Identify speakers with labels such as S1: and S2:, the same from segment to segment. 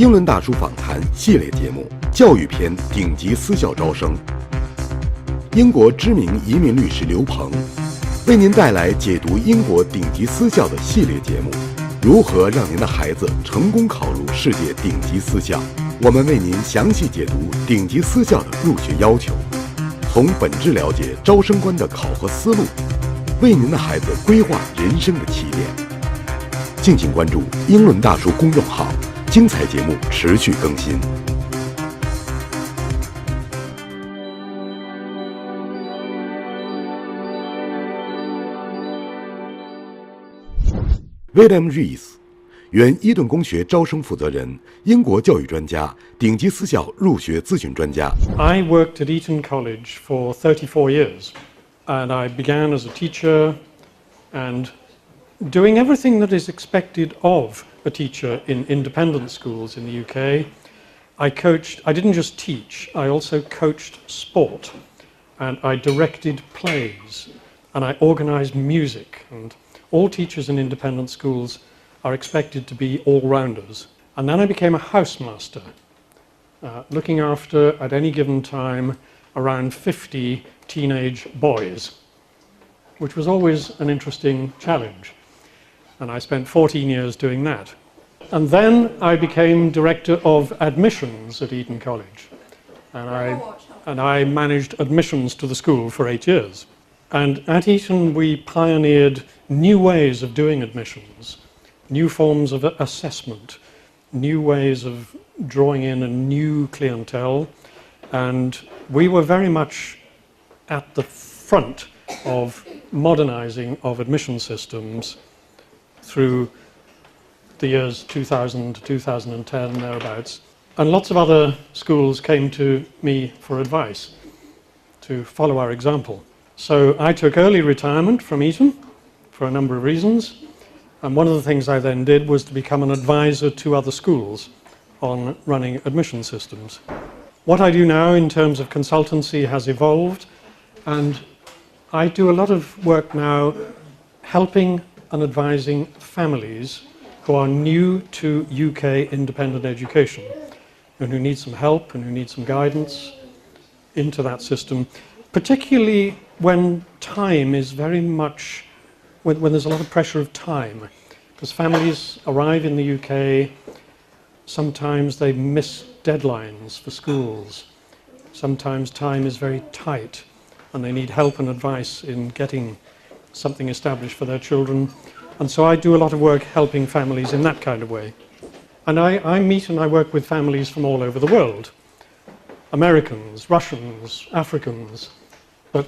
S1: 英伦大叔访谈系列节目教育篇顶级私校招生。英国知名移民律师刘鹏为您带来解读英国顶级私校的系列节目，如何让您的孩子成功考入世界顶级私校？我们为您详细解读顶级私校的入学要求，从本质了解招生官的考核思路，为您的孩子规划人生的起点。敬请关注英伦大叔公众号，精彩节目持续更新。William REES， 原伊顿公学招生负责人，英国教育专家，顶级私校入学咨询专家。
S2: I worked at Eton College for 34 years, and I began as a teacher and doing everything that is expected of a teacher in independent schools in the UK. I didn't just teach, I also coached sport, and I directed plays, and I organised music. And all teachers in independent schools are expected to be all-rounders. And then I became a housemaster, looking after, at any given time, around 50 teenage boys, which was always an interesting challenge. And I spent 14 years doing that. And then I became director of admissions at Eton College. And I managed admissions to the school for 8 years. And at Eton we pioneered new ways of doing admissions, new forms of assessment, new ways of drawing in a new clientele. And we were very much at the front of modernising of admission systems through the years 2000 to 2010, thereabouts. And lots of other schools came to me for advice to follow our example. So I took early retirement from Eton for a number of reasons. And one of the things I then did was to become an advisor to other schools on running admission systems. What I do now in terms of consultancy has evolved, and I do a lot of work now helping and advising families who are new to UK independent education and who need some help and who need some guidance into that system, particularly when time is very much, when there's a lot of pressure of time, because families arrive in the UK, sometimes they miss deadlines for schools, sometimes time is very tight and they need help and advice in getting something established for their children. And so I do a lot of work helping families in that kind of way. And I meet and I work with families from all over the world, Americans, Russians, Africans, but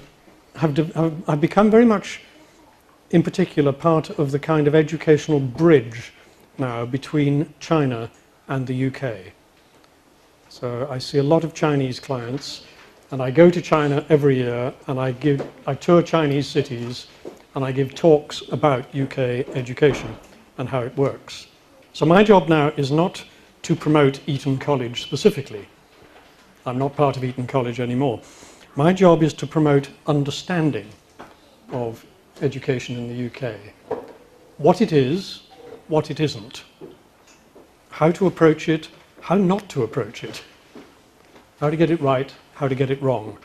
S2: have become very much, in particular, part of the kind of educational bridge now between China and the UK. So I see a lot of Chinese clients, and I go to China every year, and I tour Chinese cities, and I give talks about UK education and how it works. So my job now is not to promote Eton College specifically. I'm not part of Eton College anymore. My job is to promote understanding of education in the UK. What it is, what it isn't. How to approach it, how not to approach it. How to get it right, how to get it wrong.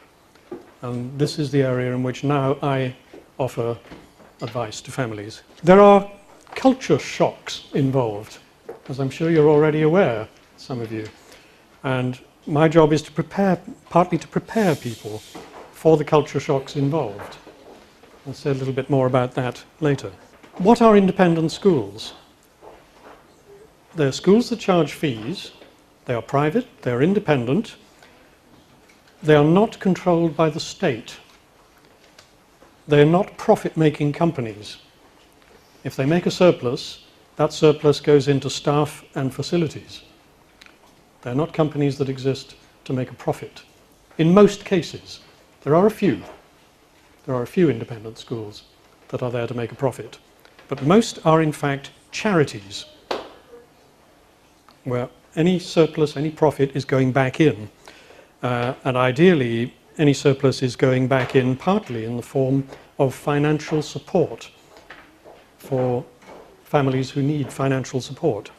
S2: And this is the area in which now I offer advice to families. There are culture shocks involved, as I'm sure you're already aware, some of you. And my job is to partly to prepare people for the culture shocks involved. I'll say a little bit more about that later. What are independent schools? They're schools that charge fees. They are private, they're independent. They are not controlled by the state. They're not profit-making companies. If they make a surplus, that surplus goes into staff and facilities. They're not companies that exist to make a profit. In most cases, there are a few. There are a few independent schools that are there to make a profit. But most are in fact charities, where any surplus, any profit is going back in. And ideally, any surplus is going back in partly in the form of financial support for families who need financial support.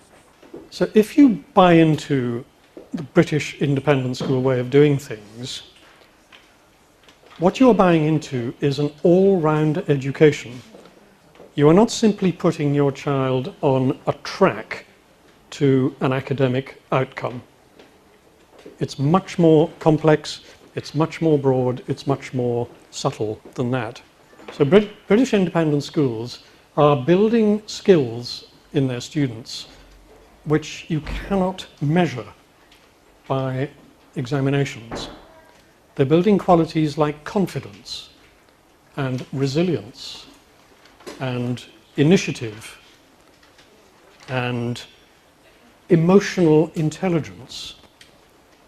S2: So if you buy into the British independent school way of doing things, what you're buying into is an all-round education. You are not simply putting your child on a track to an academic outcome. It's much more complex, it's much more broad, it's much more subtle than that. So British independent schools are building skills in their students which you cannot measure by examinations. They're building qualities like confidence and resilience and initiative and emotional intelligence,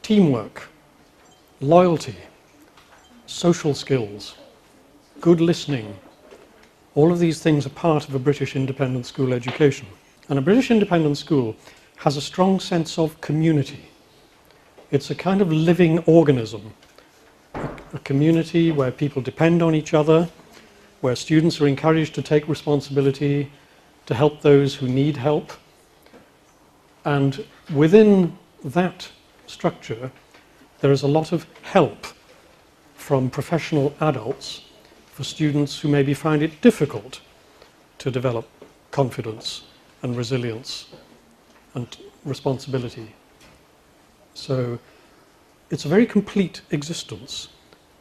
S2: teamwork, loyalty, social skills, good listening. All of these things are part of a British independent school education. And a British independent school has a strong sense of community. It's a kind of living organism, a community where people depend on each other, where students are encouraged to take responsibility, to help those who need help. And within that structure, there is a lot of help from professional adults for students who maybe find it difficult to develop confidence and resilience and responsibility. So it's a very complete existence.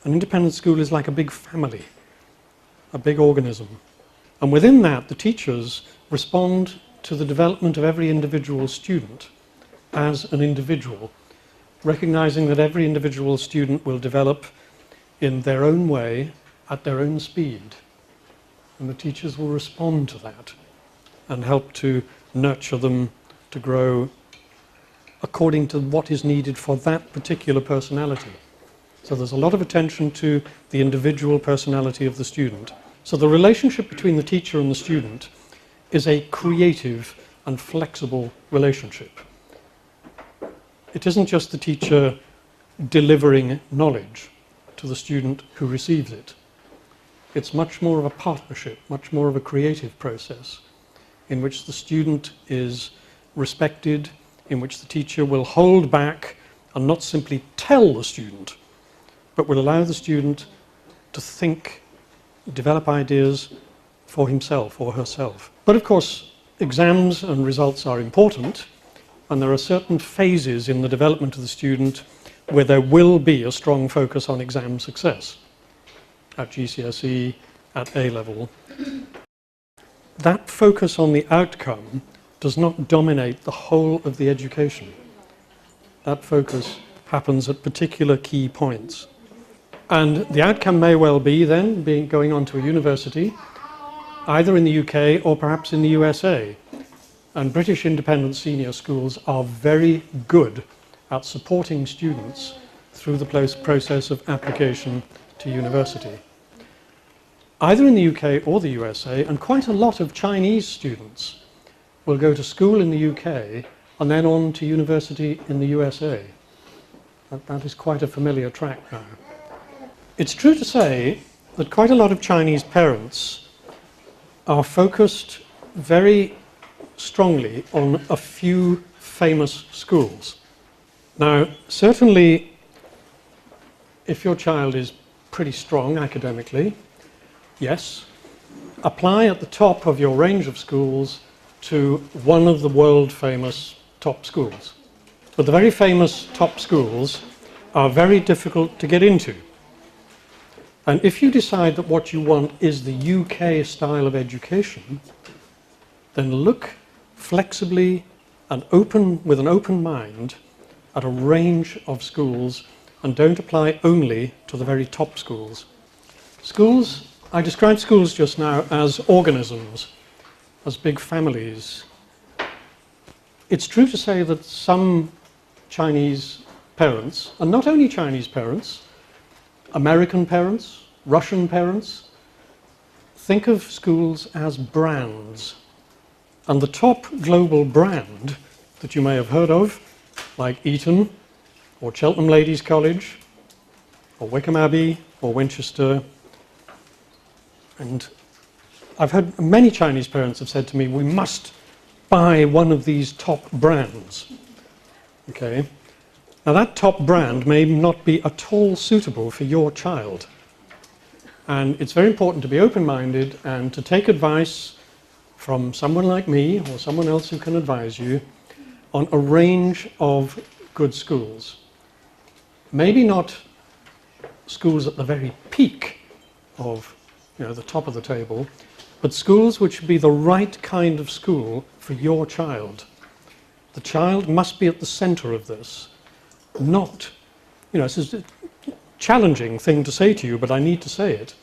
S2: An independent school is like a big family, a big organism. And within that, the teachers respond to the development of every individual student as an individual, recognizing that every individual student will develop in their own way, at their own speed. And the teachers will respond to that and help to nurture them to grow according to what is needed for that particular personality. So there's a lot of attention to the individual personality of the student. So the relationship between the teacher and the student is a creative and flexible relationship. It isn't just the teacher delivering knowledge to the student who receives it. It's much more of a partnership, much more of a creative process in which the student is respected, in which the teacher will hold back and not simply tell the student, but will allow the student to think, develop ideas for himself or herself. But of course, exams and results are important, and there are certain phases in the development of the student where there will be a strong focus on exam success at GCSE, at A-level. That focus on the outcome does not dominate the whole of the education. That focus happens at particular key points. And the outcome may well be then going on to a university, either in the UK or perhaps in the USA. And British independent senior schools are very good at supporting students through the process of application to university. Either in the UK or the USA, and quite a lot of Chinese students will go to school in the UK and then on to university in the USA. That is quite a familiar track now. It's true to say that quite a lot of Chinese parents are focused very strongly on a few famous schools. Now, certainly, if your child is pretty strong academically, yes, apply at the top of your range of schools to one of the world-famous top schools. But the very famous top schools are very difficult to get into. And if you decide that what you want is the UK style of education, then look flexibly and with an open mind at a range of schools and don't apply only to the very top schools. I described schools just now as organisms, as big families. It's true to say that some Chinese parents, and not only Chinese parents, American parents, Russian parents, think of schools as brands. And the top global brand that you may have heard of, like Eton, or Cheltenham Ladies College, or Wickham Abbey, or Winchester. And I've heard many Chinese parents have said to me, we must buy one of these top brands. Okay? Now that top brand may not be at all suitable for your child. And it's very important to be open-minded and to take advice from someone like me or someone else who can advise you on a range of good schools. Maybe not schools at the very peak of, the top of the table, but schools which would be the right kind of school for your child. The child must be at the center of this, not, this is a challenging thing to say to you, but I need to say it.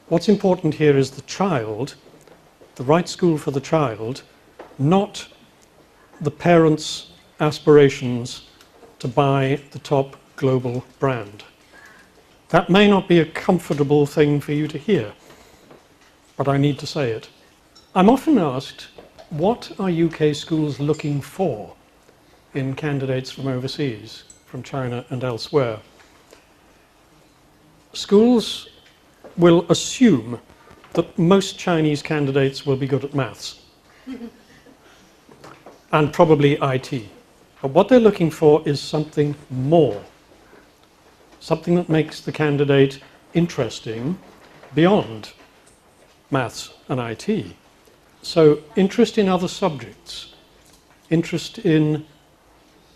S2: What's important here is the child, the right school for the child, not the parents' aspirations to buy the top global brand. That may not be a comfortable thing for you to hear, but I need to say it. I'm often asked, what are UK schools looking for in candidates from overseas, from China and elsewhere? Schools will assume that most Chinese candidates will be good at maths and probably IT. But what they're looking for is something more, something that makes the candidate interesting beyond maths and IT. So interest in other subjects, interest in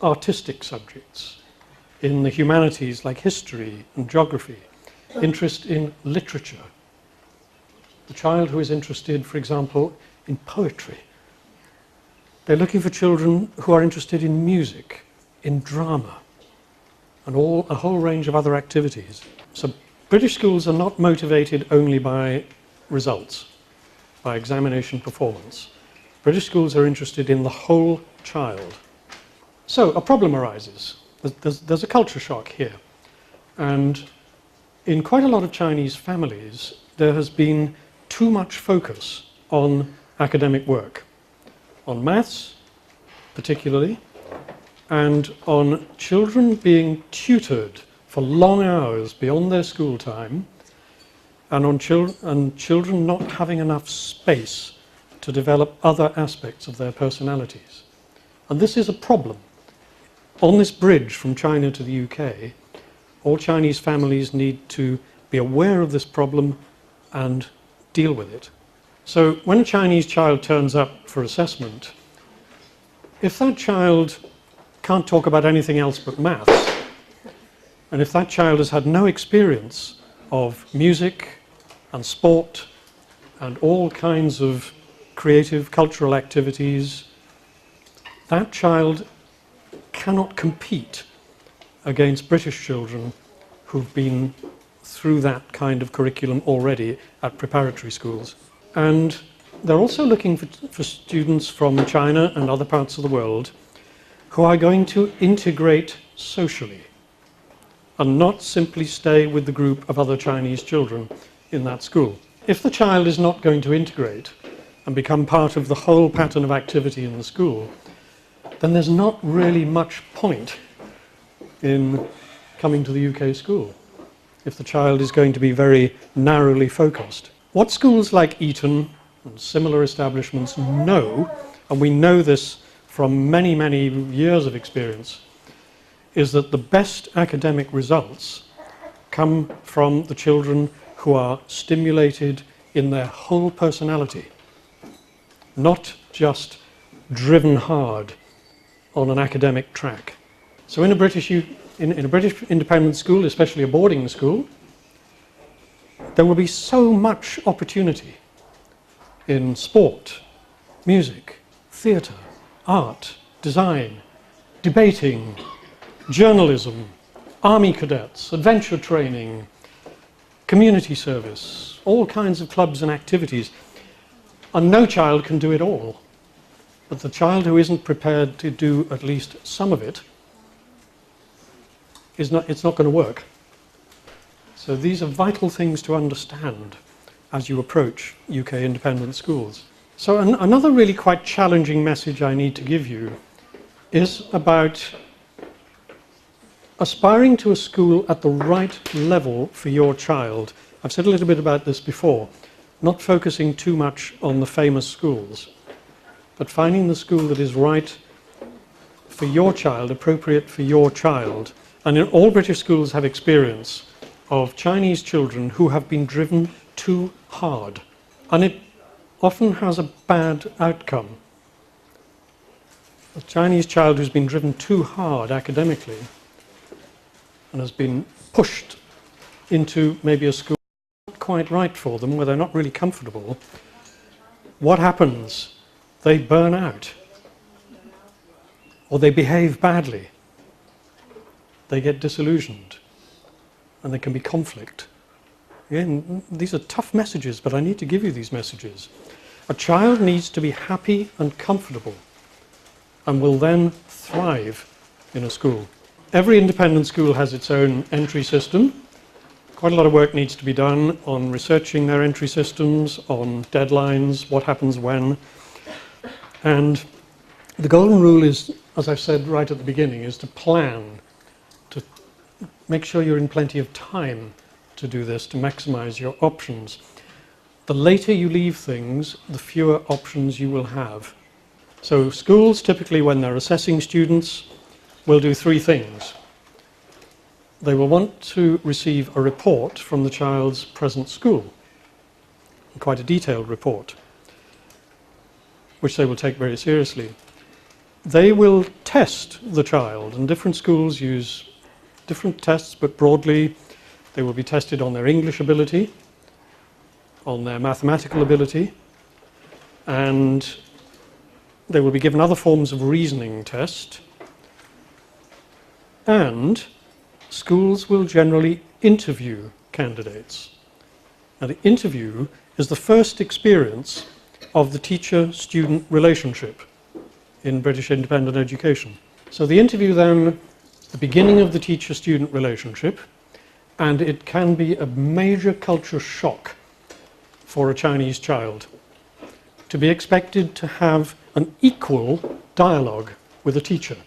S2: artistic subjects, in the humanities like history and geography, interest in literature. The child who is interested, for example, in poetry. They're looking for children who are interested in music, in drama, and a whole range of other activities. So British schools are not motivated only by results, by examination performance. British schools are interested in the whole child. So a problem arises. There's a culture shock here. And in quite a lot of Chinese families, there has been too much focus on academic work, on maths particularly, and on children being tutored for long hours beyond their school time, and on children not having enough space to develop other aspects of their personalities. And this is a problem. On this bridge from China to the UK, all Chinese families need to be aware of this problem and deal with it. So when a Chinese child turns up for assessment, if that child can't talk about anything else but maths, and if that child has had no experience of music and sport and all kinds of creative cultural activities, that child cannot compete against British children who've been through that kind of curriculum already at preparatory schools. And they're also looking for students from China and other parts of the world who are going to integrate socially and not simply stay with the group of other Chinese children in that school. If the child is not going to integrate and become part of the whole pattern of activity in the school, then there's not really much point in coming to the UK school if the child is going to be very narrowly focused. What schools like Eton and similar establishments know, and we know this from many, many years of experience, is that the best academic results come from the children who are stimulated in their whole personality, not just driven hard on an academic track. So in a British independent school, especially a boarding school, there will be so much opportunity in sport, music, theatre, art, design, debating, journalism, army cadets, adventure training, community service, all kinds of clubs and activities. And no child can do it all. But the child who isn't prepared to do at least some of it, it's not going to work. So these are vital things to understand as you approach UK independent schools. So another really quite challenging message I need to give you is about aspiring to a school at the right level for your child. I've said a little bit about this before, not focusing too much on the famous schools. but finding the school that is right for your child, appropriate for your child. And in all British schools have experience of Chinese children who have been driven too hard. And it often has a bad outcome. A Chinese child who's been driven too hard academically and has been pushed into maybe a school not quite right for them, where they're not really comfortable, what happens? They burn out, or they behave badly. They get disillusioned, and there can be conflict. Again, these are tough messages, but I need to give you these messages. A child needs to be happy and comfortable, and will then thrive in a school. Every independent school has its own entry system. Quite a lot of work needs to be done on researching their entry systems, on deadlines, what happens when. And the golden rule is, as I've said right at the beginning, is to plan, to make sure you're in plenty of time to do this, to maximize your options. The later you leave things, the fewer options you will have. So schools, typically when they're assessing students, will do three things. They will want to receive a report from the child's present school, quite a detailed report, which they will take very seriously. They will test the child, and different schools use different tests, but broadly they will be tested on their English ability, on their mathematical ability, and they will be given other forms of reasoning test, and schools will generally interview candidates. Now, the interview is the first experience of the teacher-student relationship in British independent education. So the interview then is the beginning of the teacher-student relationship, and it can be a major culture shock for a Chinese child to be expected to have an equal dialogue with a teacher,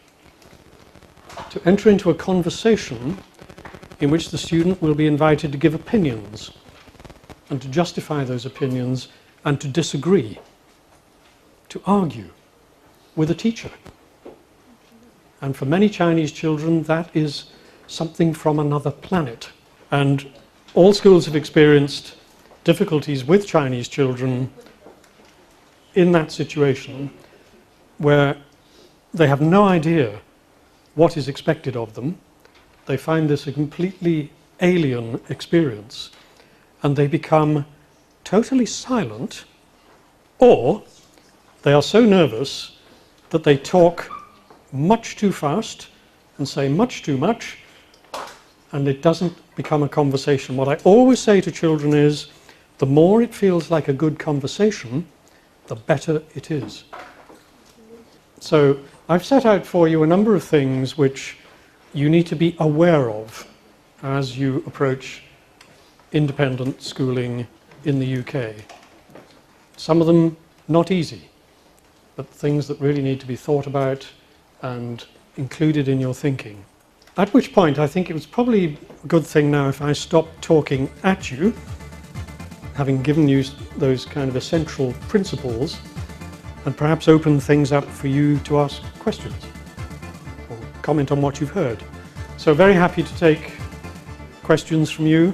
S2: to enter into a conversation in which the student will be invited to give opinions and to justify those opinions and to disagree, to argue with a teacher. And for many Chinese children, that is something from another planet. And all schools have experienced difficulties with Chinese children in that situation, where they have no idea what is expected of them. They find this a completely alien experience, and they become totally silent, or they are so nervous that they talk much too fast and say much too much, and it doesn't become a conversation. What I always say to children is, the more it feels like a good conversation, the better it is. So I've set out for you a number of things which you need to be aware of as you approach independent schooling in the UK. Some of them not easy, but things that really need to be thought about and included in your thinking. At which point I think it was probably a good thing now if I stopped talking at you, having given you those kind of essential principles, and perhaps open things up for you to ask questions or comment on what you've heard. So very happy to take questions from you.